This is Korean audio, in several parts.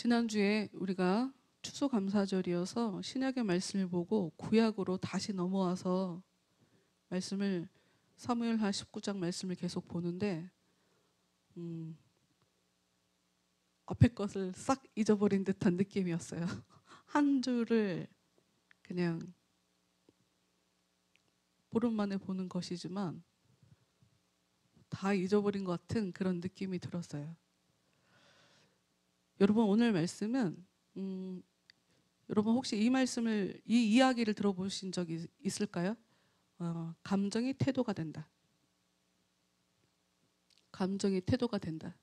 지난주에 우리가 추수감사절이어서 신약의 말씀을 보고 구약으로 다시 넘어와서 말씀을 사무엘하 19장 말씀을 계속 보는데 앞에 것을 싹 잊어버린 듯한 느낌이었어요. 한 줄을 그냥 보름 만에 보는 것이지만 다 잊어버린 것 같은 그런 느낌이 들었어요. 여러분, 오늘 말씀은 여러분 혹시 이 이야기를 들어보신 적이 있을까요? 감정이 태도가 된다. 감정이 태도가 된다.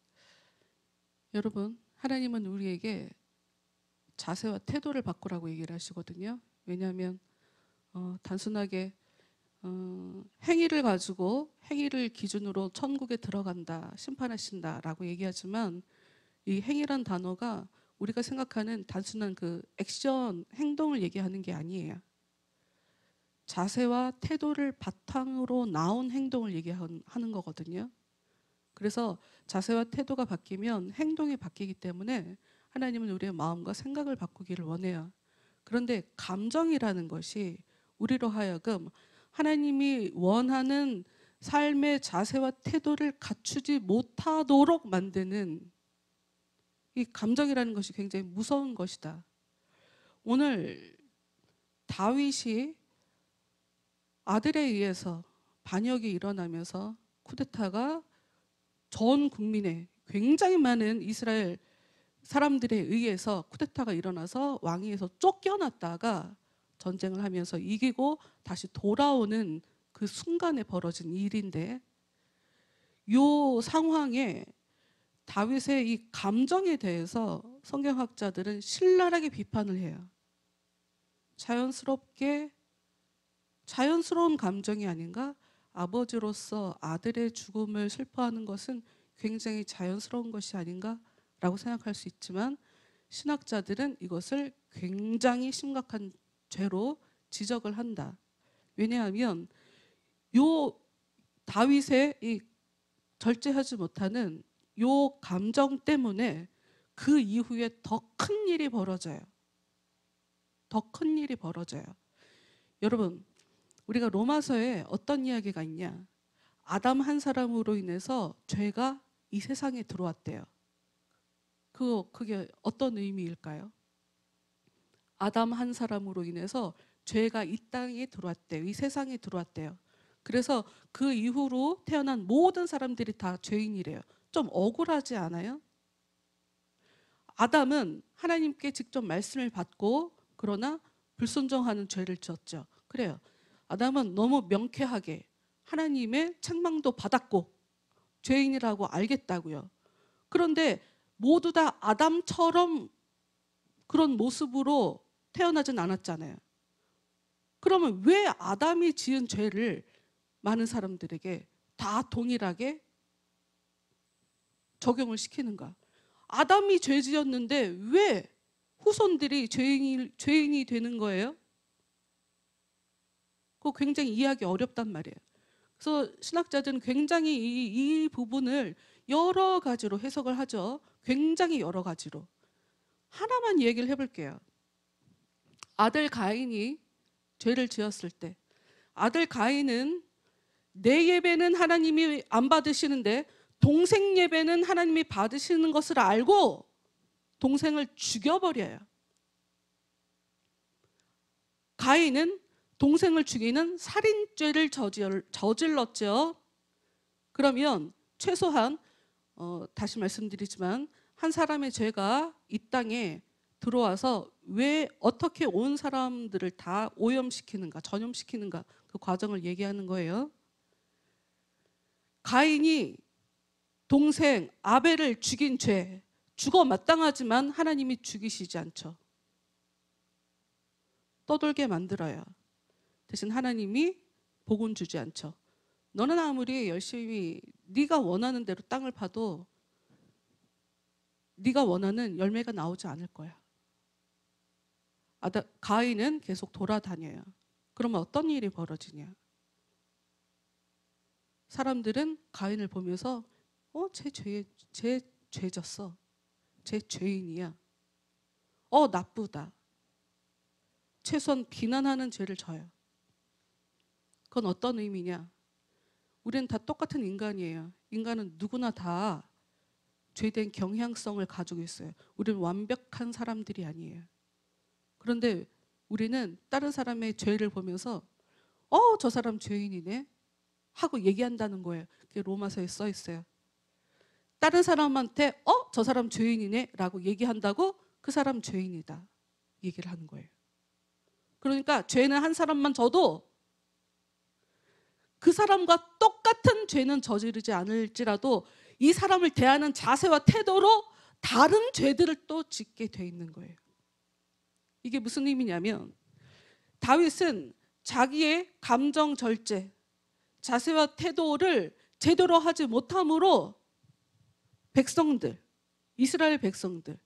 여러분, 하나님은 우리에게 자세와 태도를 바꾸라고 얘기를 하시거든요. 왜냐하면 단순하게 행위를 가지고 행위를 기준으로 천국에 들어간다, 심판하신다라고 얘기하지만 이 행위란 단어가 우리가 생각하는 단순한 그 액션, 행동을 얘기하는 게 아니에요. 자세와 태도를 바탕으로 나온 행동을 얘기하는 거거든요. 그래서 자세와 태도가 바뀌면 행동이 바뀌기 때문에 하나님은 우리의 마음과 생각을 바꾸기를 원해요. 그런데 감정이라는 것이 우리로 하여금 하나님이 원하는 삶의 자세와 태도를 갖추지 못하도록 만드는 이 감정이라는 것이 굉장히 무서운 것이다. 오늘 다윗이 아들에 의해서 반역이 일어나면서 쿠데타가 전 국민의 굉장히 많은 이스라엘 사람들에 의해서 쿠데타가 일어나서 왕위에서 쫓겨났다가 전쟁을 하면서 이기고 다시 돌아오는 그 순간에 벌어진 일인데, 이 상황에 다윗의 이 감정에 대해서 성경학자들은 신랄하게 비판을 해요. 자연스러운 감정이 아닌가? 아버지로서 아들의 죽음을 슬퍼하는 것은 굉장히 자연스러운 것이 아닌가? 라고 생각할 수 있지만 신학자들은 이것을 굉장히 심각한 죄로 지적을 한다. 왜냐하면 요 다윗의 이 절제하지 못하는 요 감정 때문에 그 이후에 더 큰 일이 벌어져요. 더 큰 일이 벌어져요. 여러분, 우리가 로마서에 어떤 이야기가 있냐? 아담 한 사람으로 인해서 죄가 이 세상에 들어왔대요. 그게 어떤 의미일까요? 아담 한 사람으로 인해서 죄가 이 땅에 들어왔대요. 이 세상에 들어왔대요. 그래서 그 이후로 태어난 모든 사람들이 다 죄인이래요. 좀 억울하지 않아요? 아담은 하나님께 직접 말씀을 받고 그러나 불순종하는 죄를 지었죠. 그래요. 아담은 너무 명쾌하게 하나님의 책망도 받았고 죄인이라고 알겠다고요. 그런데 모두 다 아담처럼 그런 모습으로 태어나진 않았잖아요. 그러면 왜 아담이 지은 죄를 많은 사람들에게 다 동일하게 적용을 시키는가? 아담이 죄 지었는데 왜 후손들이 죄인이 되는 거예요? 그거 굉장히 이해하기 어렵단 말이에요. 그래서 신학자들은 굉장히 이 부분을 여러 가지로 해석을 하죠. 굉장히 여러 가지로. 하나만 얘기를 해볼게요. 아들 가인이 죄를 지었을 때 아들 가인은 내 예배는 하나님이 안 받으시는데 동생 예배는 하나님이 받으시는 것을 알고 동생을 죽여버려요. 가인은 동생을 죽이는 살인죄를 저질렀죠. 그러면 최소한 다시 말씀드리지만 한 사람의 죄가 이 땅에 들어와서 왜 어떻게 온 사람들을 다 오염시키는가, 전염시키는가, 그 과정을 얘기하는 거예요. 가인이 동생 아벨을 죽인 죄, 죽어 마땅하지만 하나님이 죽이시지 않죠. 떠돌게 만들어요. 대신 하나님이 복은 주지 않죠. 너는 아무리 열심히 네가 원하는 대로 땅을 파도 네가 원하는 열매가 나오지 않을 거야. 가인은 계속 돌아다녀요. 그러면 어떤 일이 벌어지냐? 사람들은 가인을 보면서 쟤 죄졌어. 쟤 죄인이야. 나쁘다. 최소한 비난하는 죄를 져요. 그건 어떤 의미냐? 우리는 다 똑같은 인간이에요. 인간은 누구나 다 죄된 경향성을 가지고 있어요. 우리는 완벽한 사람들이 아니에요. 그런데 우리는 다른 사람의 죄를 보면서 저 사람 죄인이네 하고 얘기한다는 거예요. 그게 로마서에 써 있어요. 다른 사람한테 저 사람 죄인이네 라고 얘기한다고 그 사람 죄인이다 얘기를 하는 거예요. 그러니까 죄는 한 사람만 져도 그 사람과 똑같은 죄는 저지르지 않을지라도 이 사람을 대하는 자세와 태도로 다른 죄들을 또 짓게 돼 있는 거예요. 이게 무슨 의미냐면 다윗은 자기의 감정 절제, 자세와 태도를 제대로 하지 못함으로 백성들, 이스라엘 백성들,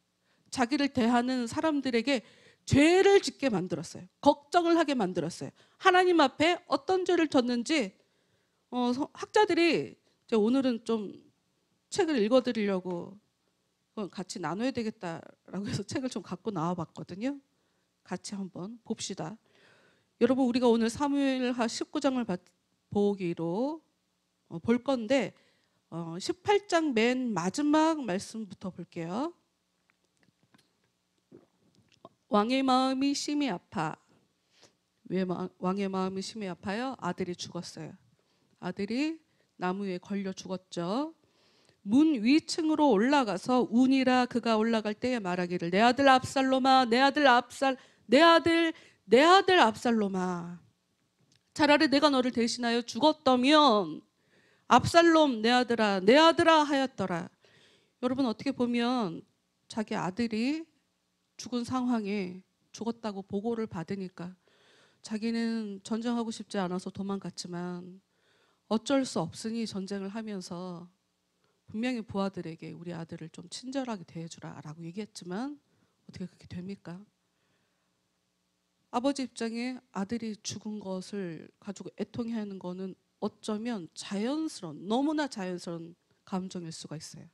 자기를 대하는 사람들에게 죄를 짓게 만들었어요. 걱정을 하게 만들었어요. 하나님 앞에 어떤 죄를 졌는지 학자들이 오늘은 좀 책을 읽어드리려고 같이 나눠야 되겠다라고 해서 책을 좀 갖고 나와봤거든요. 같이 한번 봅시다. 여러분 우리가 오늘 사무엘하 19장을 보기로 볼 건데 18장 맨 마지막 말씀부터 볼게요. 왕의 마음이 심히 아파. 왜 왕의 마음이 심히 아파요? 아들이 죽었어요. 아들이 나무에 걸려 죽었죠. 문 위층으로 올라가서 운이라 그가 올라갈 때에 말하기를 내 아들 압살롬아 내 아들 압살롬아 차라리 내가 너를 대신하여 죽었다면 압살롬 내 아들아 하였더라. 여러분 어떻게 보면 자기 아들이 죽은 상황에 죽었다고 보고를 받으니까 자기는 전쟁하고 싶지 않아서 도망갔지만 어쩔 수 없으니 전쟁을 하면서 분명히 부하들에게 우리 아들을 좀 친절하게 대해주라 라고 얘기했지만 어떻게 그렇게 됩니까? 아버지 입장에 아들이 죽은 것을 가지고 애통해하는 거는 어쩌면 너무나 자연스러운 감정일 수가 있어요.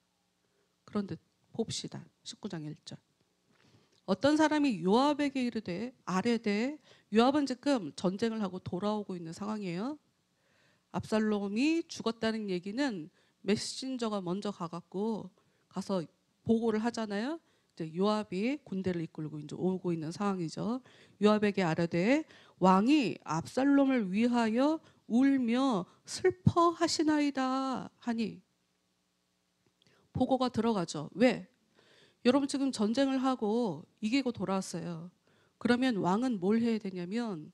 그런데 봅시다. 19장 1절. 어떤 사람이 요압에게 이르되 아뢰되 요압은 지금 전쟁을 하고 돌아오고 있는 상황이에요. 압살롬이 죽었다는 얘기는 메신저가 먼저 가서 보고를 하잖아요. 이제 요압이 군대를 이끌고 이제 오고 있는 상황이죠. 요압에게 아뢰되 왕이 압살롬을 위하여 울며 슬퍼하시나이다 하니 보고가 들어가죠. 왜? 여러분 지금 전쟁을 하고 이기고 돌아왔어요. 그러면 왕은 뭘 해야 되냐면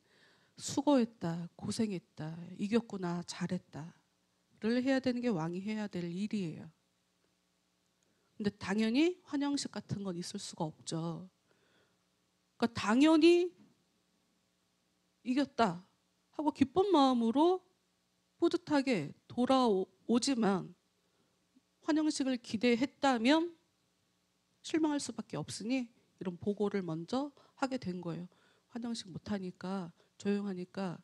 수고했다, 고생했다, 이겼구나, 잘했다를 해야 되는 게 왕이 해야 될 일이에요. 근데 당연히 환영식 같은 건 있을 수가 없죠. 그러니까 당연히 이겼다 하고 기쁜 마음으로 뿌듯하게 돌아오지만 환영식을 기대했다면 실망할 수밖에 없으니 이런 보고를 먼저 하게 된 거예요. 환영식 못하니까 조용하니까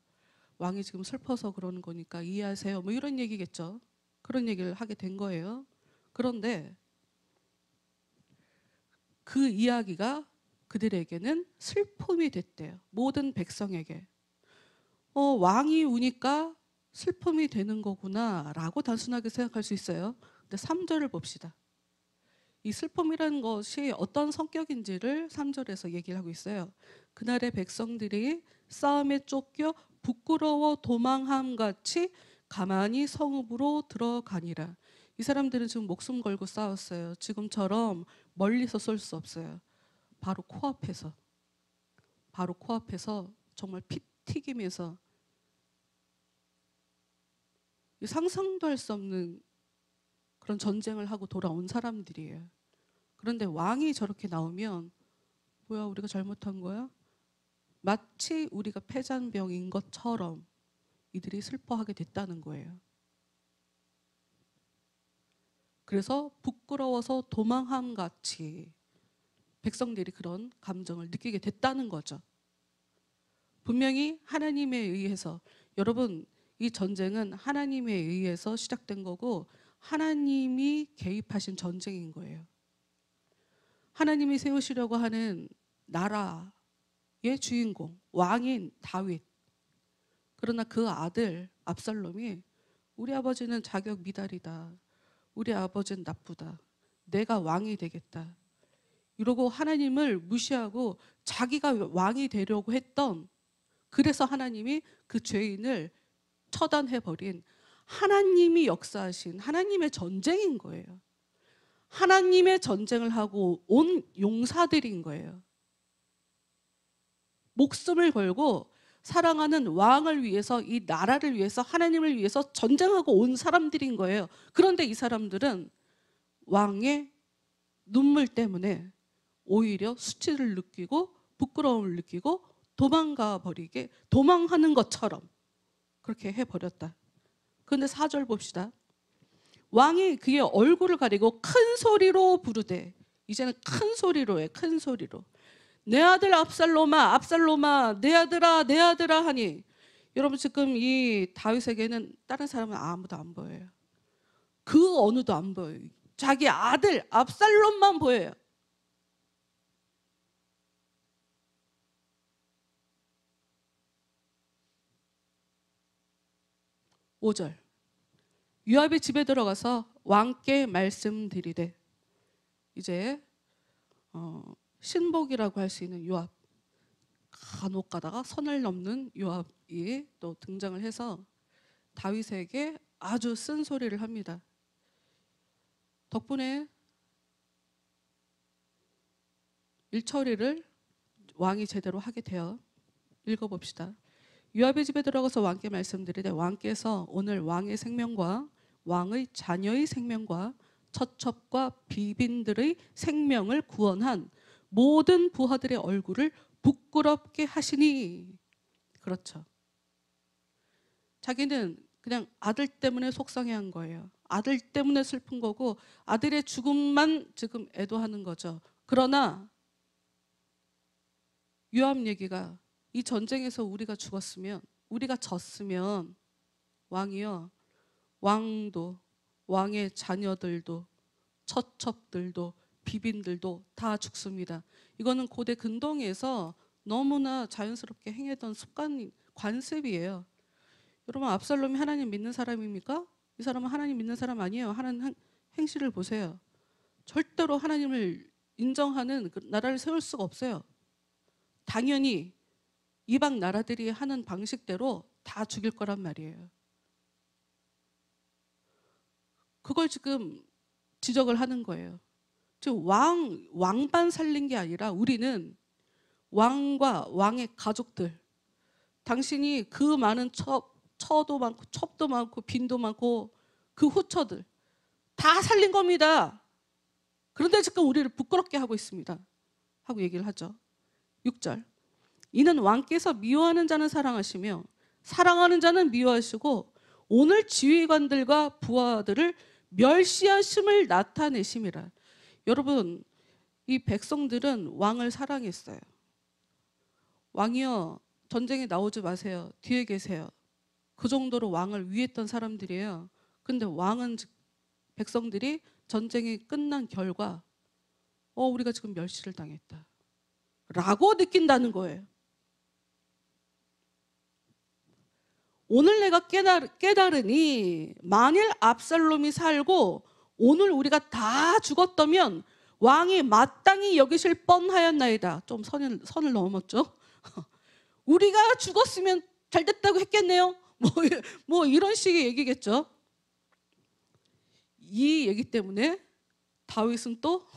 왕이 지금 슬퍼서 그러는 거니까 이해하세요. 뭐 이런 얘기겠죠. 그런 얘기를 하게 된 거예요. 그런데 그 이야기가 그들에게는 슬픔이 됐대요. 모든 백성에게. 왕이 우니까 슬픔이 되는 거구나 라고 단순하게 생각할 수 있어요. 근데 3절을 봅시다. 이 슬픔이라는 것이 어떤 성격인지를 3절에서 얘기를 하고 있어요. 그날의 백성들이 싸움에 쫓겨 부끄러워 도망함 같이 가만히 성읍으로 들어가니라. 이 사람들은 지금 목숨 걸고 싸웠어요. 지금처럼 멀리서 쏠 수 없어요. 바로 코앞에서 정말 피 튀기면서 상상도 할 수 없는 그런 전쟁을 하고 돌아온 사람들이에요. 그런데 왕이 저렇게 나오면 뭐야 우리가 잘못한 거야? 마치 우리가 패잔병인 것처럼 이들이 슬퍼하게 됐다는 거예요. 그래서 부끄러워서 도망함 같이 백성들이 그런 감정을 느끼게 됐다는 거죠. 분명히 하나님에 의해서 여러분 이 전쟁은 하나님에 의해서 시작된 거고 하나님이 개입하신 전쟁인 거예요. 하나님이 세우시려고 하는 나라의 주인공, 왕인 다윗. 그러나 그 아들 압살롬이 우리 아버지는 자격 미달이다. 우리 아버지는 나쁘다. 내가 왕이 되겠다. 이러고 하나님을 무시하고 자기가 왕이 되려고 했던, 그래서 하나님이 그 죄인을 처단해버린 하나님이 역사하신 하나님의 전쟁인 거예요. 하나님의 전쟁을 하고 온 용사들인 거예요. 목숨을 걸고 사랑하는 왕을 위해서, 이 나라를 위해서, 하나님을 위해서 전쟁하고 온 사람들인 거예요. 그런데 이 사람들은 왕의 눈물 때문에 오히려 수치를 느끼고 부끄러움을 느끼고 도망하는 것처럼 그렇게 해버렸다. 그런데 4절 봅시다. 왕이 그의 얼굴을 가리고 큰 소리로 부르되, 이제는 큰 소리로 해, 큰 소리로. 내 아들 압살롬아, 압살롬아, 내 아들아, 내 아들아 하니. 여러분, 지금 이 다윗에게는 다른 사람은 아무도 안 보여요. 그 어느도 안 보여요. 자기 아들 압살롬만 보여요. 5절. 요압이 집에 들어가서 왕께 말씀드리되, 이제 신복이라고 할 수 있는 요압, 간혹 가다가 선을 넘는 요압이 또 등장을 해서 다윗에게 아주 쓴소리를 합니다. 덕분에 일처리를 왕이 제대로 하게 되어. 읽어봅시다. 요압의 집에 들어가서 왕께 말씀드리되, 왕께서 오늘 왕의 생명과 왕의 자녀의 생명과 처첩과 비빈들의 생명을 구원한 모든 부하들의 얼굴을 부끄럽게 하시니. 그렇죠. 자기는 그냥 아들 때문에 속상해한 거예요. 아들 때문에 슬픈 거고 아들의 죽음만 지금 애도하는 거죠. 그러나 요압 얘기가, 이 전쟁에서 우리가 죽었으면, 우리가 졌으면 왕이요, 왕도, 왕의 자녀들도, 처첩들도, 비빈들도 다 죽습니다. 이거는 고대 근동에서 너무나 자연스럽게 행했던 습관, 관습이에요. 여러분, 압살롬이 하나님 믿는 사람입니까? 이 사람은 하나님 믿는 사람 아니에요. 하는 행실을 보세요. 절대로 하나님을 인정하는 그 나라를 세울 수가 없어요. 당연히 이방 나라들이 하는 방식대로 다 죽일 거란 말이에요. 그걸 지금 지적을 하는 거예요. 즉 왕만 살린 게 아니라 우리는 왕과 왕의 가족들, 당신이 그 많은 처도 많고 첩도 많고 빈도 많고 그 후처들 다 살린 겁니다. 그런데 지금 우리를 부끄럽게 하고 있습니다 하고 얘기를 하죠. 6절. 이는 왕께서 미워하는 자는 사랑하시며 사랑하는 자는 미워하시고 오늘 지휘관들과 부하들을 멸시하심을 나타내심이라. 여러분, 이 백성들은 왕을 사랑했어요. 왕이여, 전쟁에 나오지 마세요. 뒤에 계세요. 그 정도로 왕을 위했던 사람들이에요. 근데 왕은, 백성들이 전쟁이 끝난 결과 우리가 지금 멸시를 당했다 라고 느낀다는 거예요. 오늘 내가 깨달으니 만일 압살롬이 살고 오늘 우리가 다 죽었다면 왕이 마땅히 여기실 뻔하였나이다. 좀 선을 넘었죠. 우리가 죽었으면 잘 됐다고 했겠네요. 뭐 이런 식의 얘기겠죠. 이 얘기 때문에 다윗은 또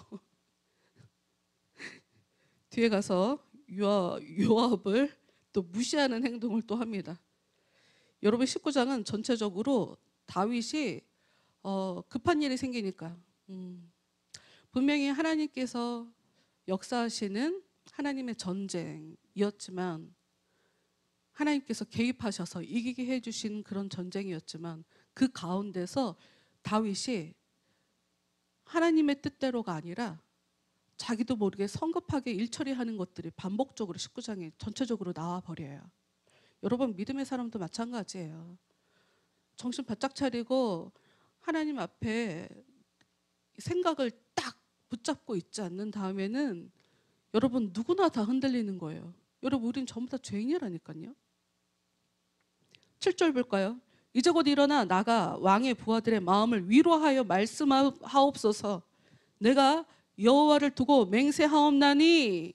뒤에 가서 요압을 또 무시하는 행동을 또 합니다. 여러분, 19장은 전체적으로 다윗이 급한 일이 생기니까 분명히 하나님께서 역사하시는 하나님의 전쟁이었지만, 하나님께서 개입하셔서 이기게 해주신 그런 전쟁이었지만, 그 가운데서 다윗이 하나님의 뜻대로가 아니라 자기도 모르게 성급하게 일처리하는 것들이 반복적으로 19장에 전체적으로 나와버려요. 여러분, 믿음의 사람도 마찬가지예요. 정신 바짝 차리고 하나님 앞에 생각을 딱 붙잡고 있지 않는 다음에는 여러분 누구나 다 흔들리는 거예요. 여러분 우린 전부 다 죄인이라니까요. 7절 볼까요? 이제 곧 일어나 나가 왕의 부하들의 마음을 위로하여 말씀하옵소서. 내가 여호와를 두고 맹세하옵나니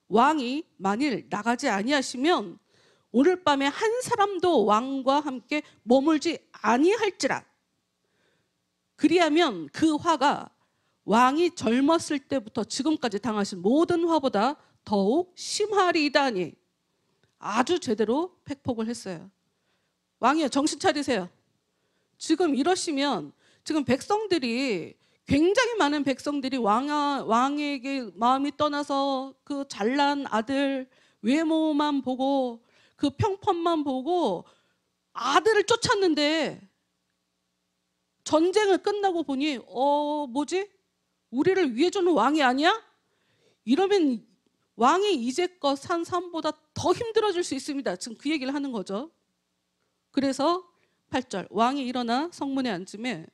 왕이 만일 나가지 아니하시면 오늘 밤에 한 사람도 왕과 함께 머물지 아니할지라. 그리하면 그 화가 왕이 젊었을 때부터 지금까지 당하신 모든 화보다 더욱 심하리이다니. 아주 제대로 팩폭을 했어요. 왕이요, 정신 차리세요. 지금 이러시면 지금 백성들이, 굉장히 많은 백성들이 왕에게 마음이 떠나서 그 잘난 아들 외모만 보고 그 평판만 보고 아들을 쫓았는데 전쟁을 끝나고 보니 뭐지? 우리를 위해주는 왕이 아니야? 이러면 왕이 이제껏 산 삶보다 더 힘들어질 수 있습니다. 지금 그 얘기를 하는 거죠. 그래서 8절 왕이 일어나 성문에 앉음에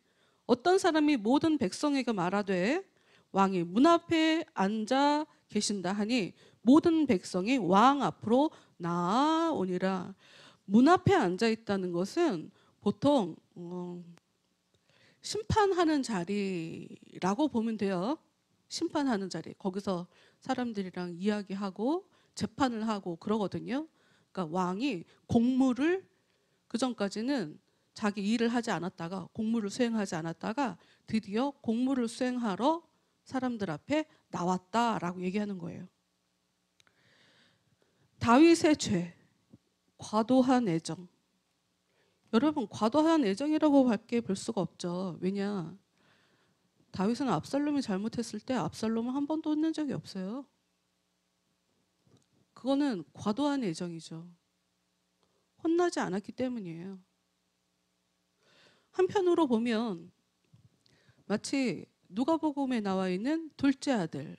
어떤 사람이 모든 백성에게 말하되 왕이 문 앞에 앉아 계신다 하니 모든 백성이 왕 앞으로 나아오니라. 문 앞에 앉아 있다는 것은 보통 심판하는 자리라고 보면 돼요. 심판하는 자리. 거기서 사람들이랑 이야기하고 재판을 하고 그러거든요. 그러니까 왕이 공무를 그전까지는 자기 일을 하지 않았다가 공무를 수행하지 않았다가 드디어 공무를 수행하러 사람들 앞에 나왔다라고 얘기하는 거예요. 다윗의 죄, 과도한 애정. 여러분 과도한 애정이라고 밖에 볼 수가 없죠. 왜냐? 다윗은 압살롬이 잘못했을 때 압살롬을 한 번도 혼낸 적이 없어요. 그거는 과도한 애정이죠. 혼나지 않았기 때문이에요. 한편으로 보면 마치 누가복음에 나와 있는 둘째 아들,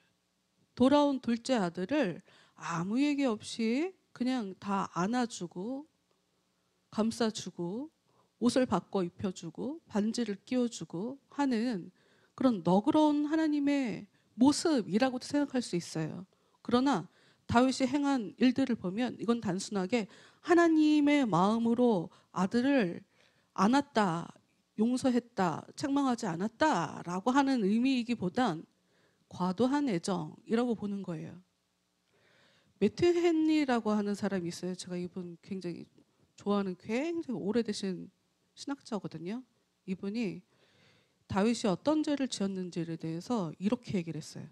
돌아온 둘째 아들을 아무 얘기 없이 그냥 다 안아주고 감싸주고 옷을 바꿔 입혀주고 반지를 끼워주고 하는 그런 너그러운 하나님의 모습이라고도 생각할 수 있어요. 그러나 다윗이 행한 일들을 보면 이건 단순하게 하나님의 마음으로 아들을 안았다, 용서했다, 책망하지 않았다라고 하는 의미이기보단 과도한 애정이라고 보는 거예요. 매튜 헨리라고 하는 사람이 있어요. 제가 이분 굉장히 좋아하는 굉장히 오래되신 신학자거든요. 이분이 다윗이 어떤 죄를 지었는지에 대해서 이렇게 얘기를 했어요.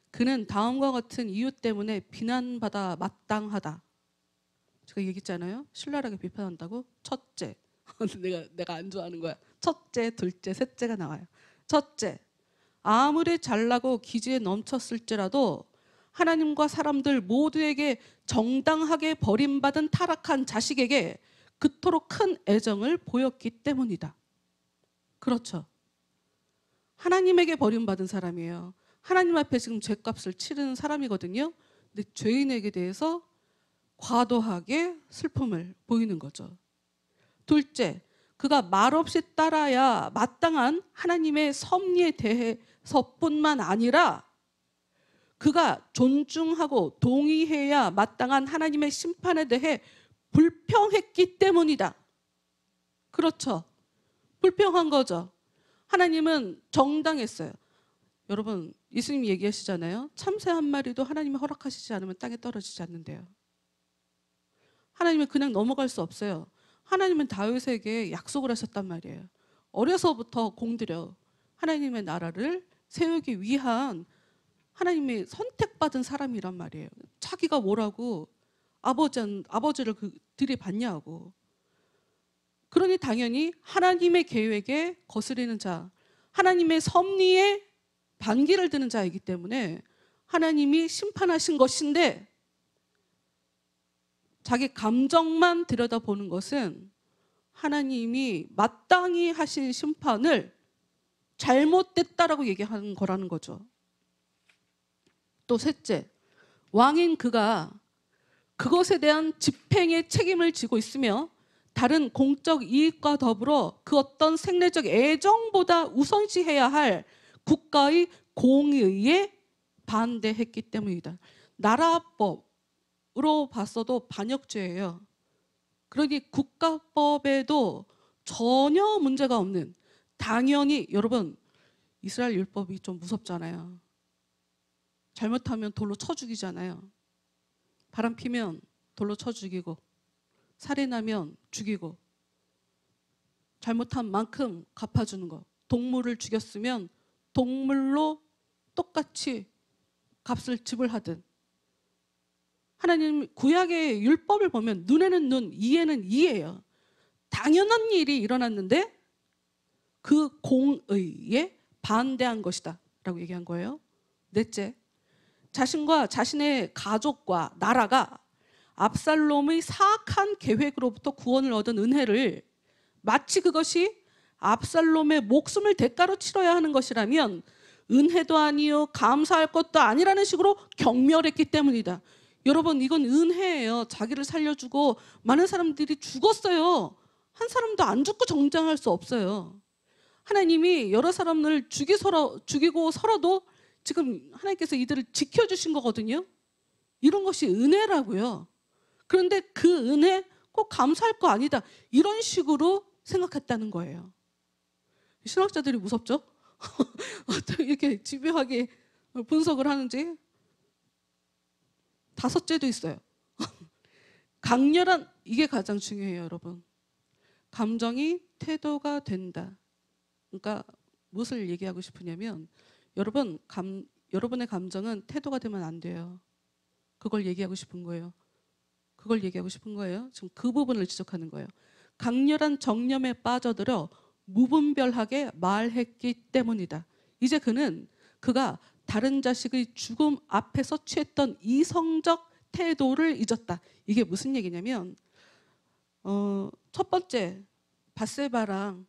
그는 다음과 같은 이유 때문에 비난받아 마땅하다. 제가 얘기했잖아요. 신랄하게 비판한다고. 첫째, 내가 안 좋아하는 거야. 첫째, 둘째, 셋째가 나와요. 첫째, 아무리 잘나고 기지에 넘쳤을지라도 하나님과 사람들 모두에게 정당하게 버림받은 타락한 자식에게 그토록 큰 애정을 보였기 때문이다. 그렇죠. 하나님에게 버림받은 사람이에요. 하나님 앞에 지금 죄값을 치르는 사람이거든요. 근데 죄인에게 대해서 과도하게 슬픔을 보이는 거죠. 둘째, 그가 말없이 따라야 마땅한 하나님의 섭리에 대해서뿐만 아니라 그가 존중하고 동의해야 마땅한 하나님의 심판에 대해 불평했기 때문이다. 그렇죠. 불평한 거죠. 하나님은 정당했어요. 여러분, 예수님 얘기하시잖아요. 참새 한 마리도 하나님이 허락하시지 않으면 땅에 떨어지지 않는데요. 하나님은 그냥 넘어갈 수 없어요. 하나님은 다윗에게 약속을 하셨단 말이에요. 어려서부터 공들여 하나님의 나라를 세우기 위한 하나님이 선택받은 사람이란 말이에요. 자기가 뭐라고 아버지를 들이받냐고. 그러니 당연히 하나님의 계획에 거스리는 자, 하나님의 섭리에 반기를 드는 자이기 때문에 하나님이 심판하신 것인데 자기 감정만 들여다보는 것은 하나님이 마땅히 하신 심판을 잘못됐다라고 얘기하는 거라는 거죠. 또 셋째, 왕인 그가 그것에 대한 집행의 책임을 지고 있으며 다른 공적 이익과 더불어 그 어떤 생리적 애정보다 우선시해야 할 국가의 공의에 반대했기 때문이다. 나라법으로 봤어도 반역죄예요. 그러니 국가법에도 전혀 문제가 없는, 당연히 여러분 이스라엘 율법이 좀 무섭잖아요. 잘못하면 돌로 쳐 죽이잖아요. 바람 피면 돌로 쳐 죽이고, 살인하면 죽이고, 잘못한 만큼 갚아주는 거. 동물을 죽였으면 동물로 똑같이 값을 지불하든. 하나님 구약의 율법을 보면 눈에는 눈, 이에는 이예요. 당연한 일이 일어났는데 그 공의에 반대한 것이다 라고 얘기한 거예요. 넷째, 자신과 자신의 가족과 나라가 압살롬의 사악한 계획으로부터 구원을 얻은 은혜를 마치 그것이 압살롬의 목숨을 대가로 치러야 하는 것이라면 은혜도 아니요 감사할 것도 아니라는 식으로 경멸했기 때문이다. 여러분, 이건 은혜예요. 자기를 살려주고 많은 사람들이 죽었어요. 한 사람도 안 죽고 정장할 수 없어요. 하나님이 여러 사람을 죽이고 서러도 지금 하나님께서 이들을 지켜주신 거거든요. 이런 것이 은혜라고요. 그런데 그 은혜 꼭 감사할 거 아니다, 이런 식으로 생각했다는 거예요. 신학자들이 무섭죠? 어떻게 이렇게 집요하게 분석을 하는지. 다섯째도 있어요. 강렬한, 이게 가장 중요해요, 여러분. 감정이 태도가 된다. 그러니까 무엇을 얘기하고 싶으냐면, 여러분의 감정은 태도가 되면 안 돼요. 그걸 얘기하고 싶은 거예요. 그걸 얘기하고 싶은 거예요. 지금 그 부분을 지적하는 거예요. 강렬한 정념에 빠져들어 무분별하게 말했기 때문이다. 이제 그가 다른 자식의 죽음 앞에서 취했던 이성적 태도를 잊었다. 이게 무슨 얘기냐면, 첫 번째 밧세바랑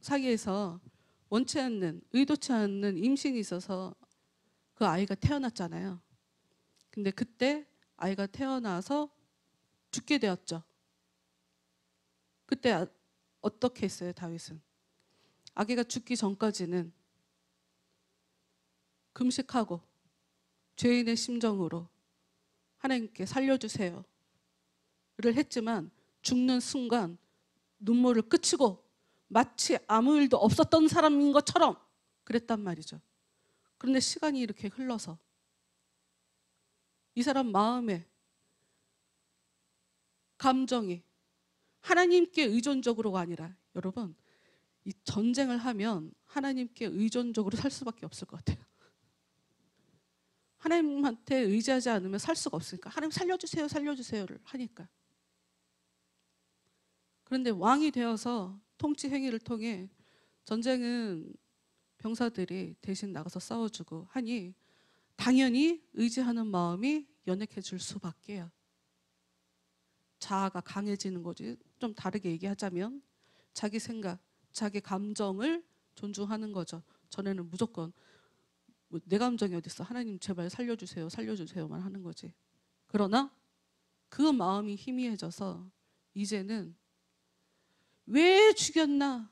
사이에서 원치 않는, 의도치 않는 임신이 있어서 그 아이가 태어났잖아요. 근데 그때 아이가 태어나서 죽게 되었죠. 그때 어떻게 했어요, 다윗은? 아기가 죽기 전까지는 금식하고 죄인의 심정으로 하나님께 살려주세요를 했지만, 죽는 순간 눈물을 그치고 마치 아무 일도 없었던 사람인 것처럼 그랬단 말이죠. 그런데 시간이 이렇게 흘러서 이 사람 마음에 감정이 하나님께 의존적으로가 아니라, 여러분, 이 전쟁을 하면 하나님께 의존적으로 살 수밖에 없을 것 같아요. 하나님한테 의지하지 않으면 살 수가 없으니까 하나님 살려주세요, 살려주세요를 하니까. 그런데 왕이 되어서 통치 행위를 통해 전쟁은 병사들이 대신 나가서 싸워주고 하니 당연히 의지하는 마음이 연약해질 수밖에요. 자아가 강해지는 거지. 좀 다르게 얘기하자면 자기 생각, 자기 감정을 존중하는 거죠. 전에는 무조건 내 감정이 어디 있어, 하나님 제발 살려주세요, 살려주세요만 하는 거지. 그러나 그 마음이 희미해져서 이제는 왜 죽였나?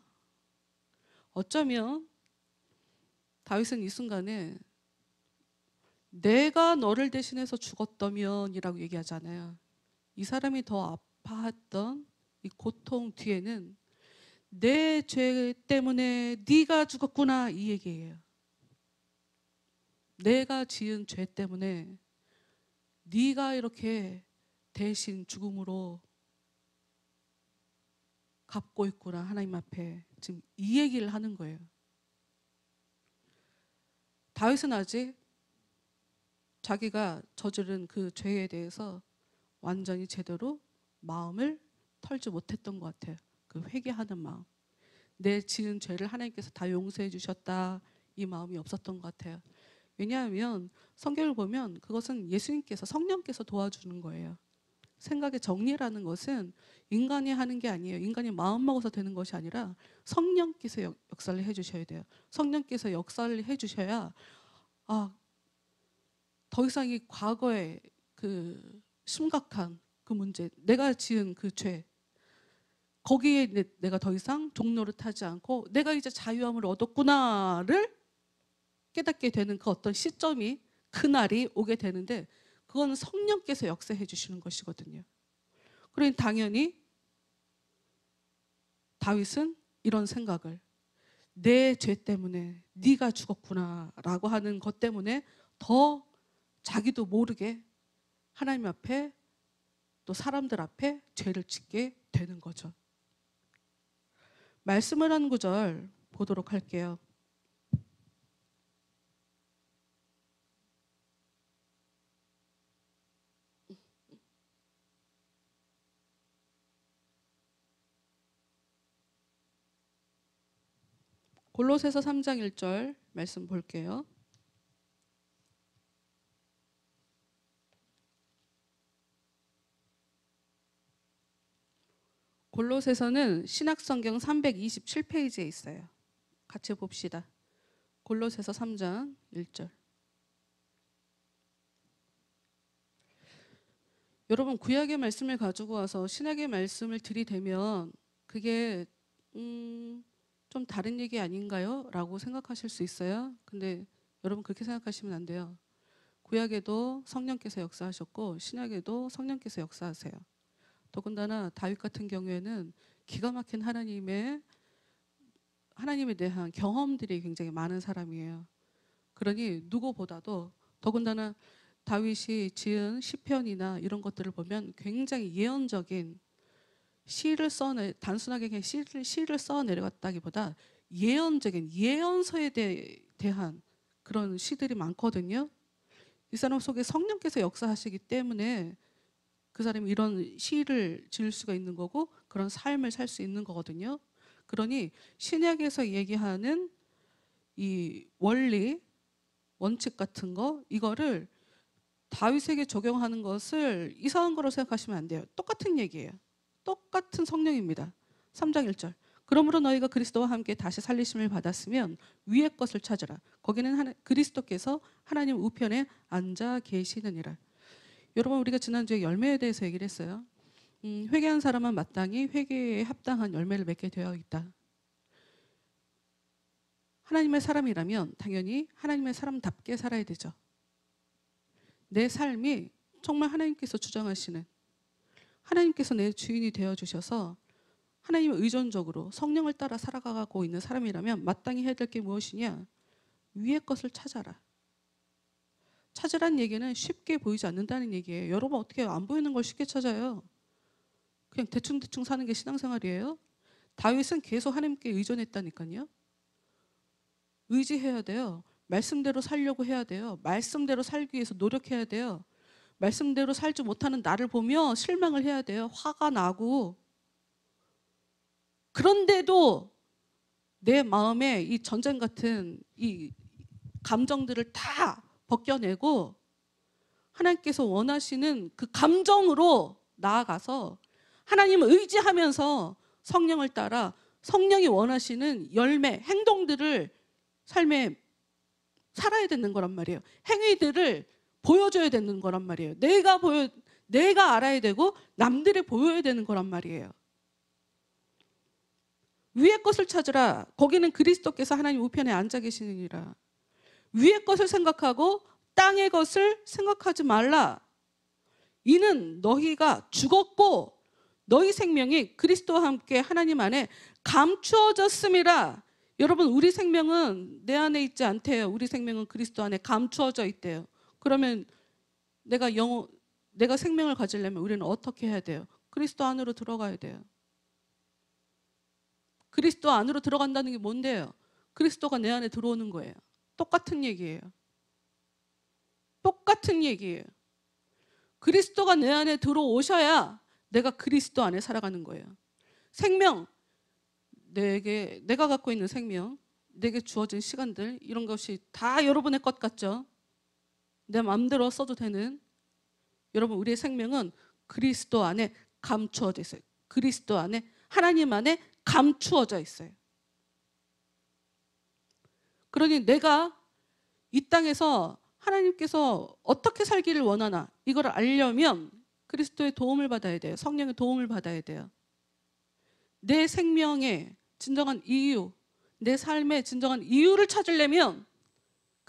어쩌면 다윗은 이 순간에 내가 너를 대신해서 죽었다면 이라고 얘기하잖아요. 이 사람이 더 아파했던 이 고통 뒤에는 내 죄 때문에 네가 죽었구나, 이 얘기예요. 내가 지은 죄 때문에 네가 이렇게 대신 죽음으로 갚고 있구나, 하나님 앞에. 지금 이 얘기를 하는 거예요. 다윗은 아직 자기가 저지른 그 죄에 대해서 완전히 제대로 마음을 털지 못했던 것 같아요. 그 회개하는 마음, 내 지은 죄를 하나님께서 다 용서해 주셨다, 이 마음이 없었던 것 같아요. 왜냐하면 성경을 보면 그것은 예수님께서, 성령께서 도와주는 거예요. 생각의 정리라는 것은 인간이 하는 게 아니에요. 인간이 마음먹어서 되는 것이 아니라 성령께서 역사를 해주셔야 돼요. 성령께서 역사를 해주셔야 더 이상 이 과거의 그 심각한 그 문제, 내가 지은 그 죄, 거기에 내가 더 이상 종노릇하지 않고 내가 이제 자유함을 얻었구나를 깨닫게 되는 그 어떤 시점이, 그날이 오게 되는데, 그거는 성령께서 역사해 주시는 것이거든요. 그러니 당연히 다윗은 이런 생각을, 내 죄 때문에 네가 죽었구나라고 하는 것 때문에 더 자기도 모르게 하나님 앞에 또 사람들 앞에 죄를 짓게 되는 거죠. 말씀을 한 구절 보도록 할게요. 골로새서 3장 1절 말씀 볼게요. 골로새서는 신약성경 327페이지에 있어요. 같이 봅시다. 골로새서 3장 1절. 여러분, 구약의 말씀을 가지고 와서 신약의 말씀을 들이대면 그게 좀 다른 얘기 아닌가요? 라고 생각하실 수 있어요. 근데 여러분, 그렇게 생각하시면 안 돼요. 구약에도 성령께서 역사하셨고 신약에도 성령께서 역사하세요. 더군다나 다윗 같은 경우에는 기가 막힌 하나님에 대한 경험들이 굉장히 많은 사람이에요. 그러니 누구보다도, 더군다나 다윗이 지은 시편이나 이런 것들을 보면 굉장히 예언적인 시를 단순하게 그냥 시를 써 내려갔다기보다 예언적인 예언서에 대한 그런 시들이 많거든요. 이 사람 속에 성령께서 역사하시기 때문에 그 사람이 이런 시를 지을 수가 있는 거고 그런 삶을 살 수 있는 거거든요. 그러니 신약에서 얘기하는 이 원리, 원칙 같은 거, 이거를 다윗에게 적용하는 것을 이상한 거로 생각하시면 안 돼요. 똑같은 얘기예요. 똑같은 성령입니다. 3장 1절. 그러므로 너희가 그리스도와 함께 다시 살리심을 받았으면 위의 것을 찾으라. 거기는 그리스도께서 하나님 우편에 앉아 계시느니라. 여러분, 우리가 지난주에 열매에 대해서 얘기를 했어요. 회개한 사람은 마땅히 회개에 합당한 열매를 맺게 되어 있다. 하나님의 사람이라면 당연히 하나님의 사람답게 살아야 되죠. 내 삶이 정말 하나님께서 주장하시는, 하나님께서 내 주인이 되어주셔서 하나님을 의존적으로 성령을 따라 살아가고 있는 사람이라면 마땅히 해야 될 게 무엇이냐? 위의 것을 찾아라. 찾으란 얘기는 쉽게 보이지 않는다는 얘기예요. 여러분, 어떻게 안 보이는 걸 쉽게 찾아요? 그냥 대충대충 사는 게 신앙생활이에요? 다윗은 계속 하나님께 의존했다니까요. 의지해야 돼요. 말씀대로 살려고 해야 돼요. 말씀대로 살기 위해서 노력해야 돼요. 말씀대로 살지 못하는 나를 보며 실망을 해야 돼요. 화가 나고. 그런데도 내 마음에 이 전쟁 같은 이 감정들을 다 벗겨내고 하나님께서 원하시는 그 감정으로 나아가서 하나님을 의지하면서 성령을 따라 성령이 원하시는 열매, 행동들을 삶에 살아야 되는 거란 말이에요. 행위들을 보여줘야 되는 거란 말이에요. 내가 알아야 되고 남들이 보여야 되는 거란 말이에요. 위의 것을 찾으라. 거기는 그리스도께서 하나님 우편에 앉아 계시느니라. 위의 것을 생각하고 땅의 것을 생각하지 말라. 이는 너희가 죽었고 너희 생명이 그리스도와 함께 하나님 안에 감추어졌음이라. 여러분, 우리 생명은 내 안에 있지 않대요. 우리 생명은 그리스도 안에 감추어져 있대요. 그러면 내가 생명을 가지려면 우리는 어떻게 해야 돼요? 그리스도 안으로 들어가야 돼요. 그리스도 안으로 들어간다는 게 뭔데요? 그리스도가 내 안에 들어오는 거예요. 똑같은 얘기예요. 똑같은 얘기예요. 그리스도가 내 안에 들어오셔야 내가 그리스도 안에 살아가는 거예요. 생명, 내가 갖고 있는 생명, 내게 주어진 시간들, 이런 것이 다 여러분의 것 같죠? 내 마음대로 써도 되는, 여러분, 우리의 생명은 그리스도 안에 감추어져 있어요. 그리스도 안에, 하나님 안에 감추어져 있어요. 그러니 내가 이 땅에서 하나님께서 어떻게 살기를 원하나, 이걸 알려면 그리스도의 도움을 받아야 돼요. 성령의 도움을 받아야 돼요. 내 생명의 진정한 이유, 내 삶의 진정한 이유를 찾으려면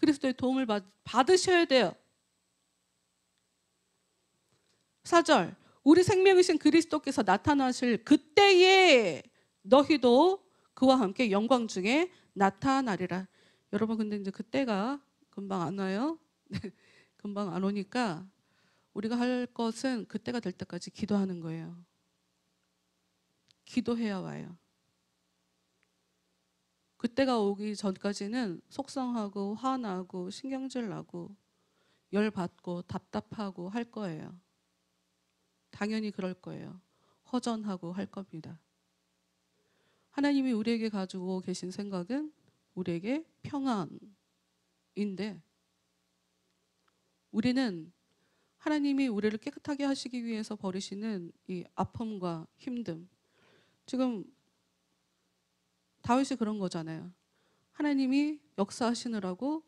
그리스도의 도움을 받으셔야 돼요. 4절, 우리 생명이신 그리스도께서 나타나실 그때에 너희도 그와 함께 영광 중에 나타나리라. 여러분, 근데 이제 그때가 금방 안 와요. 금방 안 오니까 우리가 할 것은 그때가 될 때까지 기도하는 거예요. 기도해야 와요. 그때가 오기 전까지는 속상하고 화나고 신경질 나고 열받고 답답하고 할 거예요. 당연히 그럴 거예요. 허전하고 할 겁니다. 하나님이 우리에게 가지고 계신 생각은 우리에게 평안인데, 우리는 하나님이 우리를 깨끗하게 하시기 위해서 버리시는 이 아픔과 힘듦, 지금 다윗이 그런 거잖아요. 하나님이 역사하시느라고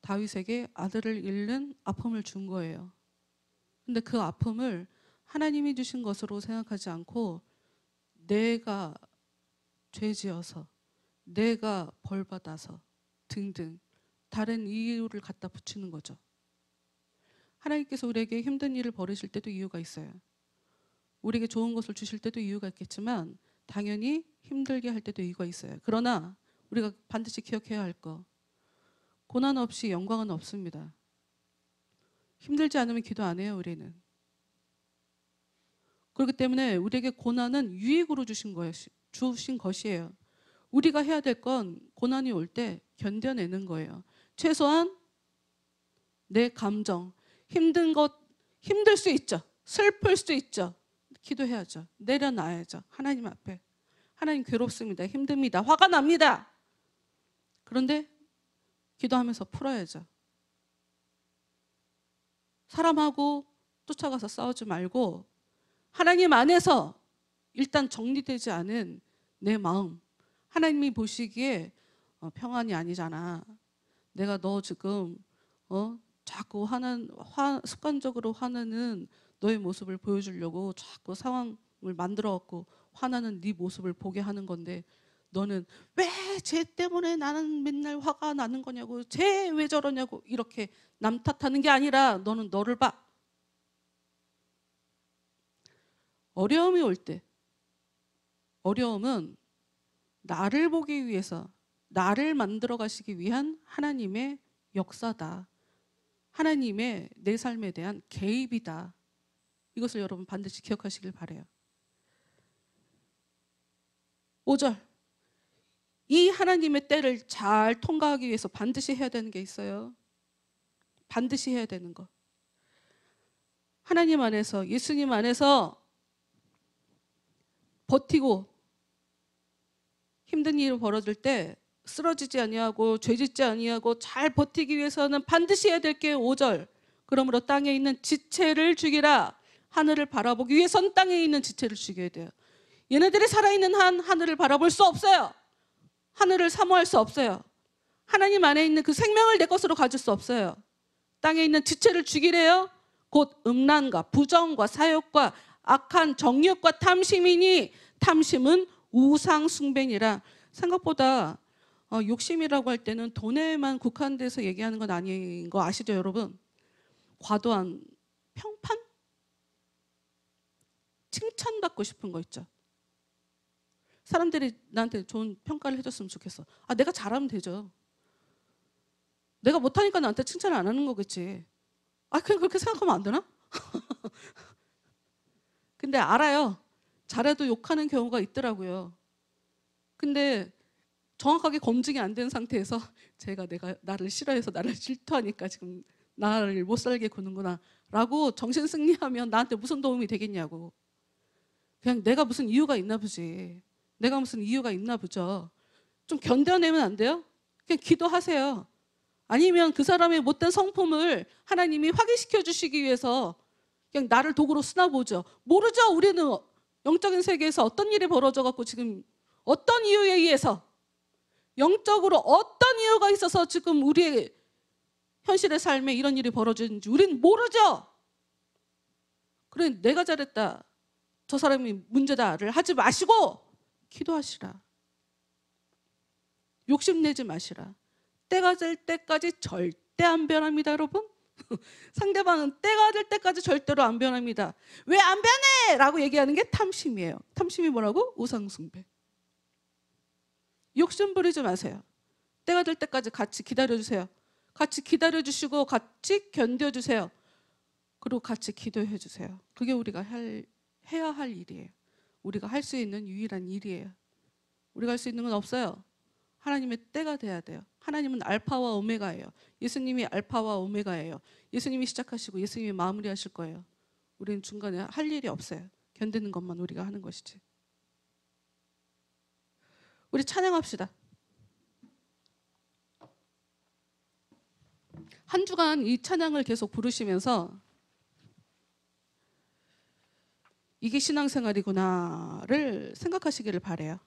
다윗에게 아들을 잃는 아픔을 준 거예요. 근데 그 아픔을 하나님이 주신 것으로 생각하지 않고 내가 죄지어서, 내가 벌받아서 등등 다른 이유를 갖다 붙이는 거죠. 하나님께서 우리에게 힘든 일을 벌이실 때도 이유가 있어요. 우리에게 좋은 것을 주실 때도 이유가 있겠지만 당연히 힘들게 할 때도 이유가 있어요. 그러나 우리가 반드시 기억해야 할 거, 고난 없이 영광은 없습니다. 힘들지 않으면 기도 안 해요, 우리는. 그렇기 때문에 우리에게 고난은 유익으로 주신 것이에요. 우리가 해야 될 건 고난이 올 때 견뎌내는 거예요. 최소한 내 감정, 힘든 것, 힘들 수 있죠. 슬플 수 있죠. 기도해야죠. 내려놔야죠. 하나님 앞에. 하나님, 괴롭습니다. 힘듭니다. 화가 납니다. 그런데 기도하면서 풀어야죠. 사람하고 쫓아가서 싸우지 말고 하나님 안에서 일단 정리되지 않은 내 마음, 하나님이 보시기에 평안이 아니잖아. 내가 너 지금 자꾸 습관적으로 화내는 너의 모습을 보여주려고 자꾸 상황을 만들어갖고 화나는 네 모습을 보게 하는 건데, 너는 왜 쟤 때문에 나는 맨날 화가 나는 거냐고, 쟤 왜 저러냐고 이렇게 남 탓하는 게 아니라 너는 너를 봐. 어려움이 올 때, 어려움은 나를 보기 위해서, 나를 만들어 가시기 위한 하나님의 역사다. 하나님의 내 삶에 대한 개입이다. 이것을 여러분 반드시 기억하시길 바라요. 5절, 이 하나님의 때를 잘 통과하기 위해서 반드시 해야 되는 게 있어요. 반드시 해야 되는 것. 하나님 안에서, 예수님 안에서 버티고 힘든 일이 벌어질 때 쓰러지지 아니하고 죄짓지 아니하고 잘 버티기 위해서는 반드시 해야 될 게 5절. 그러므로 땅에 있는 지체를 죽이라. 하늘을 바라보기 위해선 땅에 있는 지체를 죽여야 돼요. 얘네들이 살아있는 한 하늘을 바라볼 수 없어요. 하늘을 사모할 수 없어요. 하나님 안에 있는 그 생명을 내 것으로 가질 수 없어요. 땅에 있는 지체를 죽이래요. 곧 음란과 부정과 사욕과 악한 정욕과 탐심이니 탐심은 우상 숭배니라. 생각보다 욕심이라고 할 때는 돈에만 국한돼서 얘기하는 건 아닌 거 아시죠, 여러분? 과도한 평판? 칭찬받고 싶은 거 있죠. 사람들이 나한테 좋은 평가를 해줬으면 좋겠어. 내가 잘하면 되죠. 내가 못하니까 나한테 칭찬을 안 하는 거겠지. 그냥 그렇게 생각하면 안 되나? 근데 알아요. 잘해도 욕하는 경우가 있더라고요. 근데 정확하게 검증이 안 된 상태에서 내가 나를 싫어해서 나를 질투하니까 지금 나를 못 살게 구는구나 라고 정신 승리하면 나한테 무슨 도움이 되겠냐고. 그냥 내가 무슨 이유가 있나 보지. 내가 무슨 이유가 있나 보죠. 좀 견뎌내면 안 돼요? 그냥 기도하세요. 아니면 그 사람의 못된 성품을 하나님이 확인시켜 주시기 위해서 그냥 나를 도구로 쓰나 보죠. 모르죠. 우리는 영적인 세계에서 어떤 일이 벌어져 갖고 지금 어떤 이유에 의해서, 영적으로 어떤 이유가 있어서 지금 우리의 현실의 삶에 이런 일이 벌어지는지 우리는 모르죠. 그래, 내가 잘했다, 저 사람이 문제다를 하지 마시고 기도하시라. 욕심내지 마시라. 때가 될 때까지 절대 안 변합니다, 여러분. 상대방은 때가 될 때까지 절대로 안 변합니다. 왜 안 변해? 라고 얘기하는 게 탐심이에요. 탐심이 뭐라고? 우상숭배. 욕심 부리지 마세요. 때가 될 때까지 같이 기다려주세요. 같이 기다려주시고 같이 견뎌주세요. 그리고 같이 기도해주세요. 그게 우리가 해야 할 일이에요. 우리가 할 수 있는 유일한 일이에요. 우리가 할 수 있는 건 없어요. 하나님의 때가 돼야 돼요. 하나님은 알파와 오메가예요. 예수님이 알파와 오메가예요. 예수님이 시작하시고 예수님이 마무리하실 거예요. 우리는 중간에 할 일이 없어요. 견디는 것만 우리가 하는 것이지. 우리 찬양합시다. 한 주간 이 찬양을 계속 부르시면서 이게 신앙생활이구나를 생각하시기를 바라요.